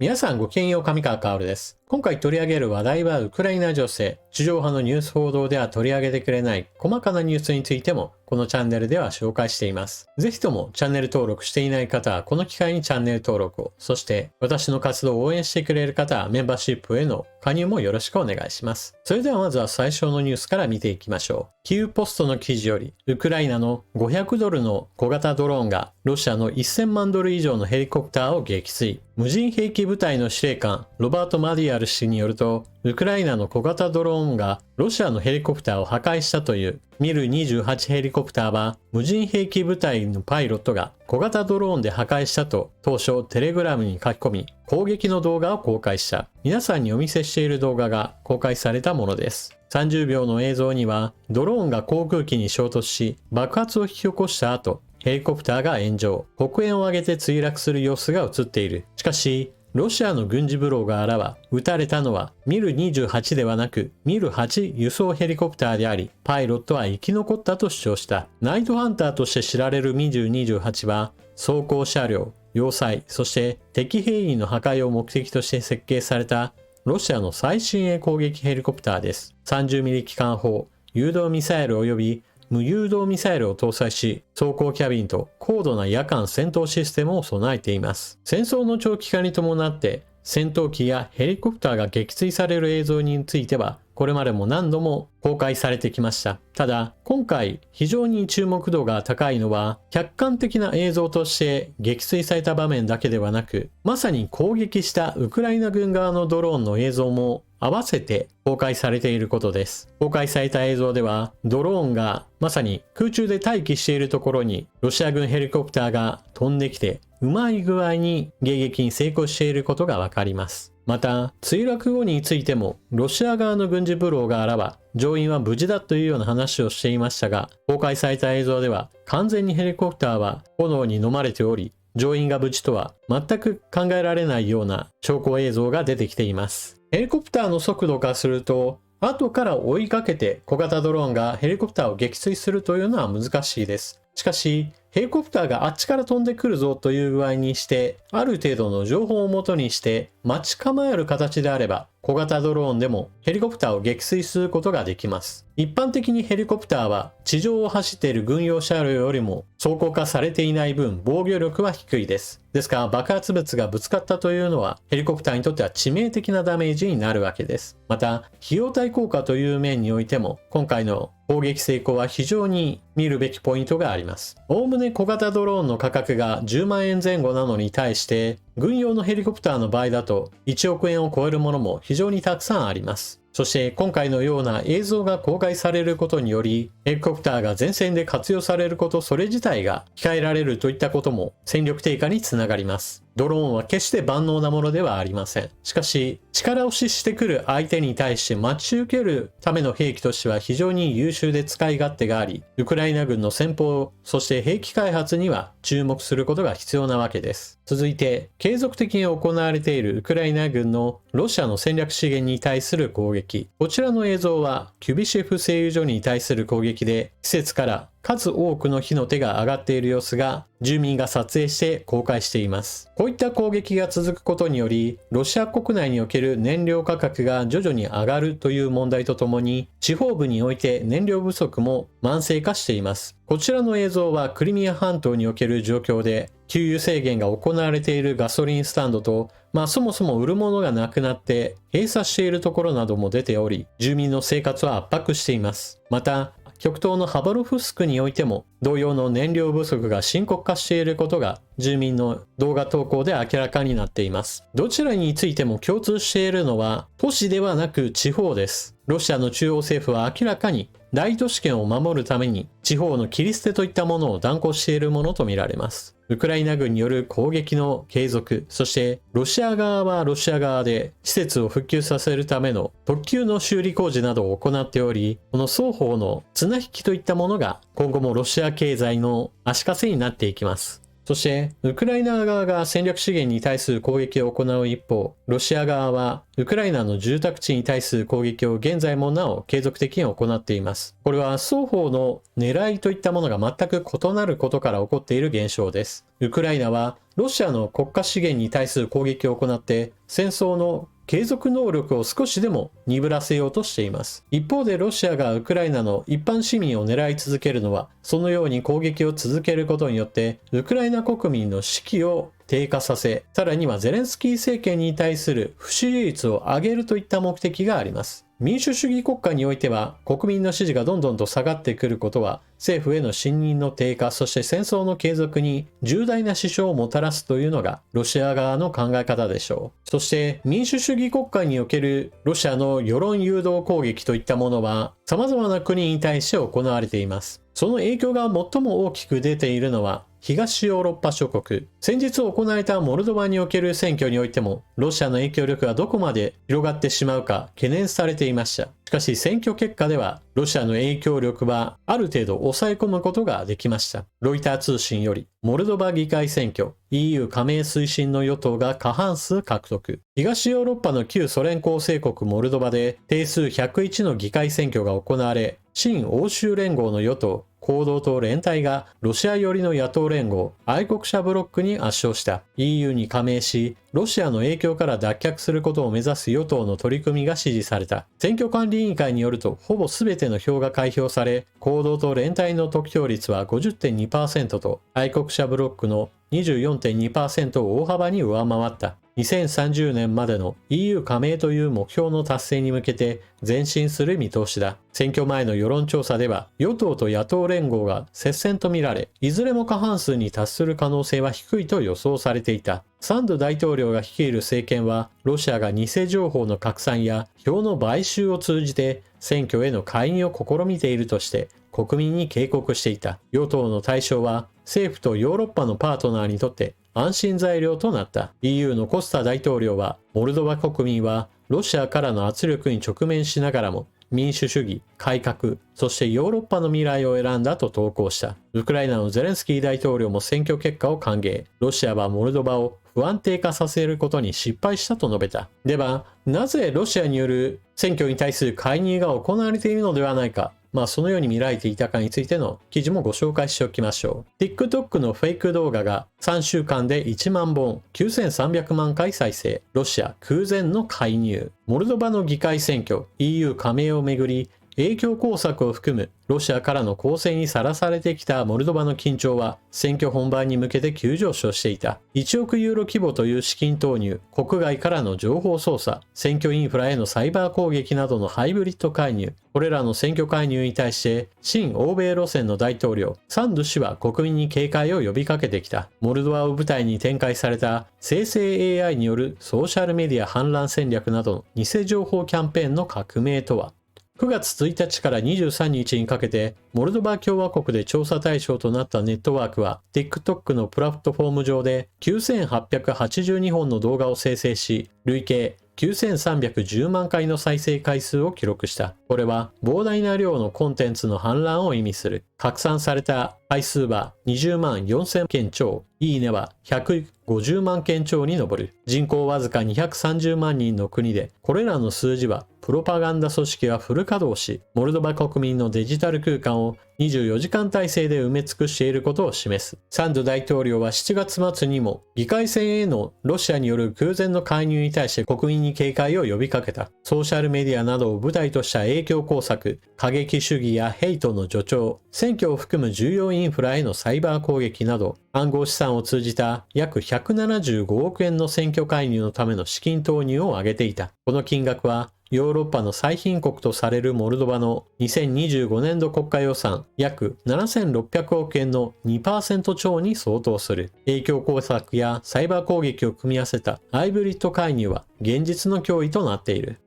皆さんごきげんよう、上川薫です。今回取り上げる話題はウクライナ情勢。地上波のニュース報道では取り上げてくれない細かなニュースについてもこのチャンネルでは紹介しています。ぜひともチャンネル登録していない方はこの機会にチャンネル登録を、そして私の活動を応援してくれる方はメンバーシップへの加入もよろしくお願いします。それではまずは最初のニュースから見ていきましょう。キーウポストの記事より、ウクライナの500ドルの小型ドローンがロシアの1000万ドル以上のヘリコプターを撃墜。無人兵器部隊の司令官ロバート・マディアル氏によると、ウクライナの小型ドローンがロシアのヘリコプターを破壊したというミル28ヘリコプターは、無人兵器部隊のパイロットが小型ドローンで破壊したと当初テレグラムに書き込み、攻撃の動画を公開した。皆さんにお見せしている動画が公開されたものです。30秒の映像にはドローンが航空機に衝突し爆発を引き起こした後、ヘリコプターが炎上、黒煙を上げて墜落する様子が映っている。しかしロシアの軍事ブロガーらは、撃たれたのはミル28ではなくミル8輸送ヘリコプターであり、パイロットは生き残ったと主張した。ナイトハンターとして知られるミル28は装甲車両、要塞、そして敵兵員の破壊を目的として設計されたロシアの最新鋭攻撃ヘリコプターです。30ミリ機関砲、誘導ミサイル及び無誘導ミサイルを搭載し、装甲キャビンと高度な夜間戦闘システムを備えています。戦争の長期化に伴って戦闘機やヘリコプターが撃墜される映像についてはこれまでも何度も公開されてきました。ただ今回非常に注目度が高いのは、客観的な映像として撃墜された場面だけではなく、まさに攻撃したウクライナ軍側のドローンの映像も合わせて公開されていることです。公開された映像ではドローンがまさに空中で待機しているところにロシア軍ヘリコプターが飛んできて、うまい具合に迎撃に成功していることがわかります。また墜落後についてもロシア側の軍事ブロガーらは乗員は無事だというような話をしていましたが、公開された映像では完全にヘリコプターは炎に飲まれており、乗員が無事とは全く考えられないような証拠映像が出てきています。ヘリコプターの速度からすると、後から追いかけて小型ドローンがヘリコプターを撃墜するというのは難しいです。しかしヘリコプターがあっちから飛んでくるぞという具合にして、ある程度の情報をもとにして待ち構える形であれば、小型ドローンでもヘリコプターを撃墜することができます。一般的にヘリコプターは地上を走っている軍用車両よりも装甲化されていない分防御力は低いです。ですから爆発物がぶつかったというのはヘリコプターにとっては致命的なダメージになるわけです。また費用対効果という面においても今回の攻撃成功は非常に見るべきポイントがあります。おおむね小型ドローンの価格が10万円前後なのに対して、軍用のヘリコプターの場合だと1億円を超えるものも非常にたくさんあります。そして今回のような映像が公開されることにより、ヘリコプターが前線で活用されることそれ自体が控えられるといったことも戦力低下につながります。ドローンは決して万能なものではありません。しかし力を施してくる相手に対して待ち受けるための兵器としては非常に優秀で使い勝手があり、ウクライナ軍の戦法、そして兵器開発には注目することが必要なわけです。続いて継続的に行われているウクライナ軍のロシアの戦略資源に対する攻撃。こちらの映像はキュビシェフ製油所に対する攻撃で、施設から数多くの火の手が上がっている様子が住民が撮影して公開しています。こういった攻撃が続くことにより、ロシア国内における燃料価格が徐々に上がるという問題とともに、地方部において燃料不足も慢性化しています。こちらの映像はクリミア半島における状況で、給油制限が行われているガソリンスタンドと、そもそも売るものがなくなって閉鎖しているところなども出ており、住民の生活は圧迫しています。また極東のハバロフスクにおいても同様の燃料不足が深刻化していることが住民の動画投稿で明らかになっています。どちらについても共通しているのは都市ではなく地方です。ロシアの中央政府は明らかに大都市圏を守るために地方の切り捨てといったものを断行しているものとみられます。ウクライナ軍による攻撃の継続、そしてロシア側はロシア側で施設を復旧させるための特急の修理工事などを行っており、この双方の綱引きといったものが今後もロシア経済の足かせになっていきます。そして、ウクライナ側が戦略資源に対する攻撃を行う一方、ロシア側はウクライナの住宅地に対する攻撃を現在もなお継続的に行っています。これは双方の狙いといったものが全く異なることから起こっている現象です。ウクライナはロシアの国家資源に対する攻撃を行って戦争の継続能力を少しでも鈍らせようとしています。一方でロシアがウクライナの一般市民を狙い続けるのは、そのように攻撃を続けることによって、ウクライナ国民の士気を低下させ、さらにはゼレンスキー政権に対する不支持率を上げるといった目的があります。民主主義国家においては、国民の支持がどんどんと下がってくることは、政府への信任の低下、そして戦争の継続に重大な支障をもたらすというのがロシア側の考え方でしょう。そして民主主義国家におけるロシアの世論誘導攻撃といったものは様々な国に対して行われています。その影響が最も大きく出ているのは東ヨーロッパ諸国。先日行われたモルドバにおける選挙においても、ロシアの影響力がどこまで広がってしまうか懸念されていました。しかし選挙結果では、ロシアの影響力はある程度抑え込むことができました。ロイター通信より、モルドバ議会選挙、EU 加盟推進の与党が過半数獲得。東ヨーロッパの旧ソ連構成国モルドバで定数101の議会選挙が行われ、親欧州連合の与党、行動党連帯がロシア寄りの野党連合、愛国者ブロックに圧勝した。EU に加盟し、ロシアの影響から脱却することを目指す与党の取り組みが支持された。選挙管理委員会によると、ほぼ全ての票が開票され、行動党連帯の得票率は 50.2% と、愛国者ブロックの 24.2% を大幅に上回った。2030年までの EU 加盟という目標の達成に向けて前進する見通しだ。選挙前の世論調査では与党と野党連合が接戦とみられ、いずれも過半数に達する可能性は低いと予想されていた。サンド大統領が率いる政権は、ロシアが偽情報の拡散や票の買収を通じて選挙への介入を試みているとして国民に警告していた。与党の対象は政府とヨーロッパのパートナーにとって安心材料となった。 EU のコスタ大統領は、モルドバ国民はロシアからの圧力に直面しながらも民主主義、改革、そしてヨーロッパの未来を選んだと投稿した。ウクライナのゼレンスキー大統領も選挙結果を歓迎。ロシアはモルドバを不安定化させることに失敗したと述べた。では、なぜロシアによる選挙に対する介入が行われているのではないか。そのように見られていたかについての記事もご紹介しておきましょう。TikTok のフェイク動画が3週間で1万本、9300万回再生。ロシア空前の介入。モルドバの議会選挙、EU 加盟をめぐり、影響工作を含むロシアからの攻勢にさらされてきたモルドバの緊張は選挙本番に向けて急上昇していた。1億ユーロ規模という資金投入、国外からの情報操作、選挙インフラへのサイバー攻撃などのハイブリッド介入、これらの選挙介入に対して親欧米路線の大統領サンドゥ氏は国民に警戒を呼びかけてきた。モルドバを舞台に展開された生成 AI によるソーシャルメディア氾濫戦略などの偽情報キャンペーンの革命とは。9月1日から23日にかけて、モルドバ共和国で調査対象となったネットワークは、TikTok のプラットフォーム上で9882本の動画を生成し、累計9310万回の再生回数を記録した。これは膨大な量のコンテンツの氾濫を意味する。拡散された回数は20万4000件超、いいねは150万件超に上る。人口わずか230万人の国で、これらの数字はプロパガンダ組織がフル稼働し、モルドバ国民のデジタル空間を24時間体制で埋め尽くしていることを示す。サンド大統領は7月末にも議会選へのロシアによる空前の介入に対して国民に警戒を呼びかけた。ソーシャルメディアなどを舞台とした影響工作、過激主義やヘイトの助長、選挙を含む重要インフラへのサイバー攻撃など、暗号資産を通じた約175億円の選挙介入のための資金投入を挙げていた。この金額はヨーロッパの最貧国とされるモルドバの2025年度国家予算約7600億円の 2% 超に相当する。影響工作やサイバー攻撃を組み合わせたハイブリッド介入は現実の脅威となっている。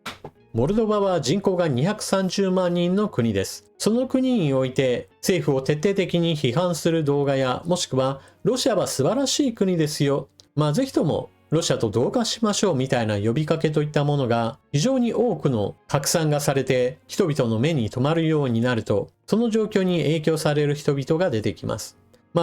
モルドバは人口が230万人の国です。その国において政府を徹底的に批判する動画や、もしくはロシアは素晴らしい国ですよ。ぜひともロシアと同化しましょうみたいな呼びかけといったものが非常に多くの拡散がされて人々の目に留まるようになると、その状況に影響される人々が出てきます。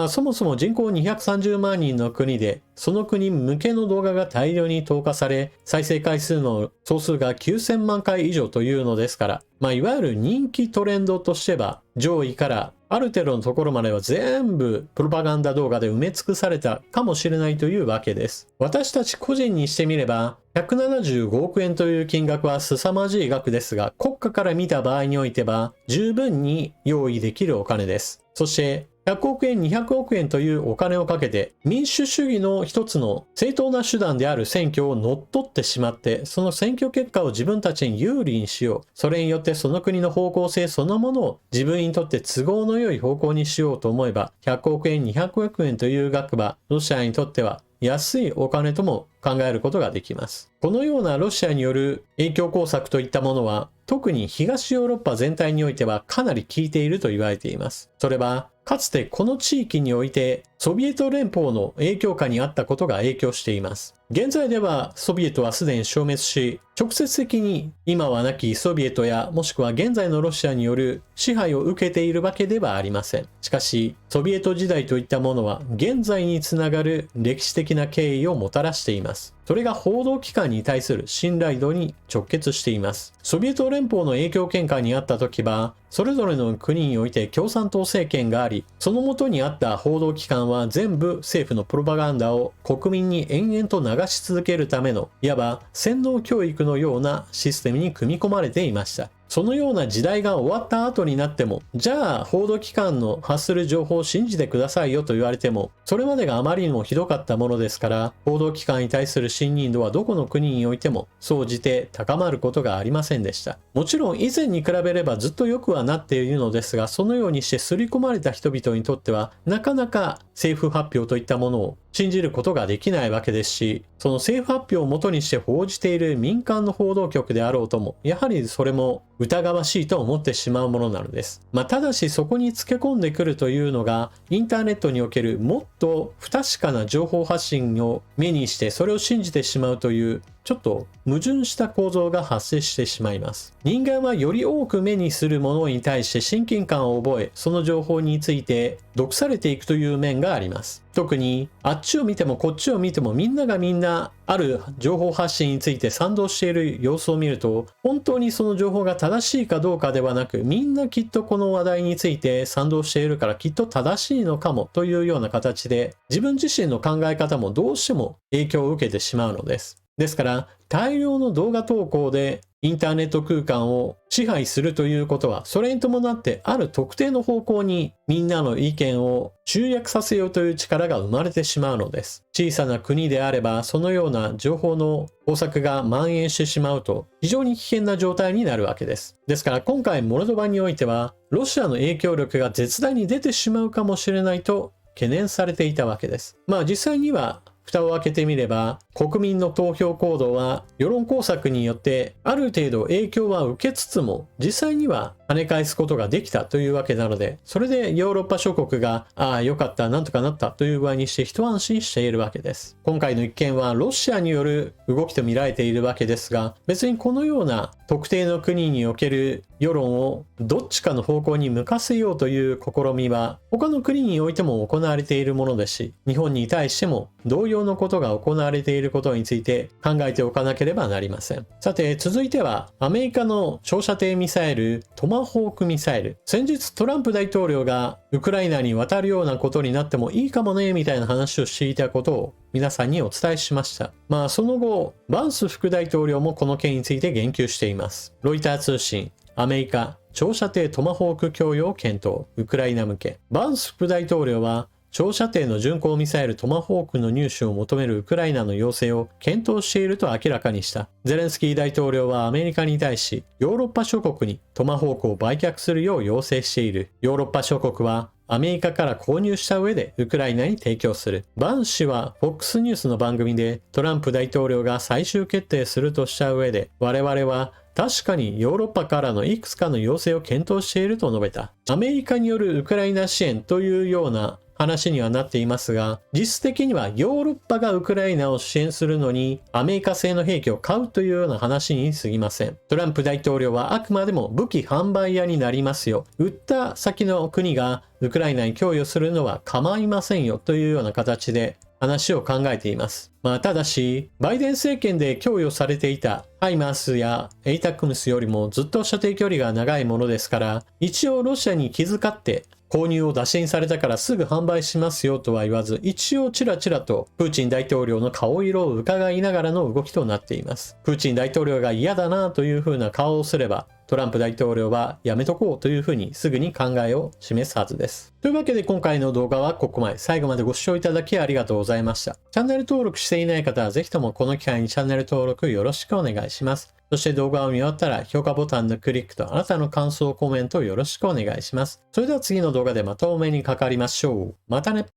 そもそも人口230万人の国で、その国向けの動画が大量に投下され、再生回数の総数が9000万回以上というのですから、いわゆる人気トレンドとしては、上位からある程度のところまでは全部プロパガンダ動画で埋め尽くされたかもしれないというわけです。私たち個人にしてみれば、175億円という金額は凄まじい額ですが、国家から見た場合においては十分に用意できるお金です。そして100億円、200億円というお金をかけて民主主義の一つの正当な手段である選挙を乗っ取ってしまって、その選挙結果を自分たちに有利にしよう。それによってその国の方向性そのものを自分にとって都合の良い方向にしようと思えば、100億円、200億円という額はロシアにとっては安いお金とも考えることができます。このようなロシアによる影響工作といったものは、特に東ヨーロッパ全体においてはかなり効いていると言われています。それはかつてこの地域においてソビエト連邦の影響下にあったことが影響しています。現在ではソビエトはすでに消滅し、直接的に今はなきソビエトやもしくは現在のロシアによる支配を受けているわけではありません。しかし、ソビエト時代といったものは現在につながる歴史的な経緯をもたらしています。それが報道機関に対する信頼度に直結しています。ソビエト連邦の影響圏下にあった時は、それぞれの国において共産党政権があり、その下にあった報道機関は全部政府のプロパガンダを国民に延々と流し続けるための、いわば洗脳教育のようなシステムに組み込まれていました。そのような時代が終わった後になっても、じゃあ報道機関の発する情報を信じてくださいよと言われても、それまでがあまりにもひどかったものですから、報道機関に対する信任度はどこの国においても総じて高まることがありませんでした。もちろん以前に比べればずっと良くはなっているのですが、そのようにして刷り込まれた人々にとっては、なかなか政府発表といったものを信じることができないわけですし、その政府発表をもとにして報じている民間の報道局であろうとも、やはりそれも疑わしいと思ってしまうものなのです。ただしそこにつけ込んでくるというのが、インターネットにおけるもっと不確かな情報発信を目にしてそれを信じてしまうという、ちょっと矛盾した構造が発生してしまいます。人間はより多く目にするものに対して親近感を覚え、その情報について毒されていくという面があります。特にあっちを見てもこっちを見てもみんなある情報発信について賛同している様子を見ると、本当にその情報が正しいかどうかではなく、みんなきっとこの話題について賛同しているからきっと正しいのかもというような形で、自分自身の考え方もどうしても影響を受けてしまうのです。ですから大量の動画投稿でインターネット空間を支配するということは、それに伴ってある特定の方向にみんなの意見を集約させようという力が生まれてしまうのです。小さな国であればそのような情報の工作が蔓延してしまうと非常に危険な状態になるわけです。ですから今回モルドバにおいてはロシアの影響力が絶大に出てしまうかもしれないと懸念されていたわけです。実際には蓋を開けてみれば、国民の投票行動は世論工作によってある程度影響は受けつつも、実際には跳ね返すことができたというわけなので、それでヨーロッパ諸国がよかった、なんとかなったという具合にして一安心しているわけです。今回の一件はロシアによる動きと見られているわけですが、別にこのような特定の国における世論をどっちかの方向に向かせようという試みは他の国においても行われているものですし、日本に対しても同様のことが行われていることについて考えておかなければなりません。さて続いてはアメリカの長射程ミサイルトマホークミサイル。先日トランプ大統領がウクライナに渡るようなことになってもいいかもねみたいな話をしていたことを皆さんにお伝えしました。その後バンス副大統領もこの件について言及しています。ロイター通信、アメリカ長射程トマホーク供与を検討、ウクライナ向け。バンス副大統領は長射程の巡航ミサイルトマホークの入手を求めるウクライナの要請を検討していると明らかにした。ゼレンスキー大統領はアメリカに対し、ヨーロッパ諸国にトマホークを売却するよう要請している。ヨーロッパ諸国はアメリカから購入した上でウクライナに提供する。バン氏は FOX ニュースの番組でトランプ大統領が最終決定するとした上で、我々は確かにヨーロッパからのいくつかの要請を検討していると述べた。アメリカによるウクライナ支援というような話にはなっていますが、実質的にはヨーロッパがウクライナを支援するのにアメリカ製の兵器を買うというような話に過ぎません。トランプ大統領はあくまでも武器販売屋になりますよ。売った先の国がウクライナに供与するのは構いませんよというような形で話を考えています。ただし、バイデン政権で供与されていたハイマースやエイタクムスよりもずっと射程距離が長いものですから、一応ロシアに気遣って購入を打診されたからすぐ販売しますよとは言わず、一応ちらちらとプーチン大統領の顔色を伺いながらの動きとなっています。プーチン大統領が嫌だなという風な顔をすれば、トランプ大統領はやめとこうというふうにすぐに考えを示すはずです。というわけで今回の動画はここまで。最後までご視聴いただきありがとうございました。チャンネル登録していない方はぜひともこの機会にチャンネル登録よろしくお願いします。そして動画を見終わったら評価ボタンのクリックとあなたの感想、コメントをよろしくお願いします。それでは次の動画でまたお目にかかりましょう。またね。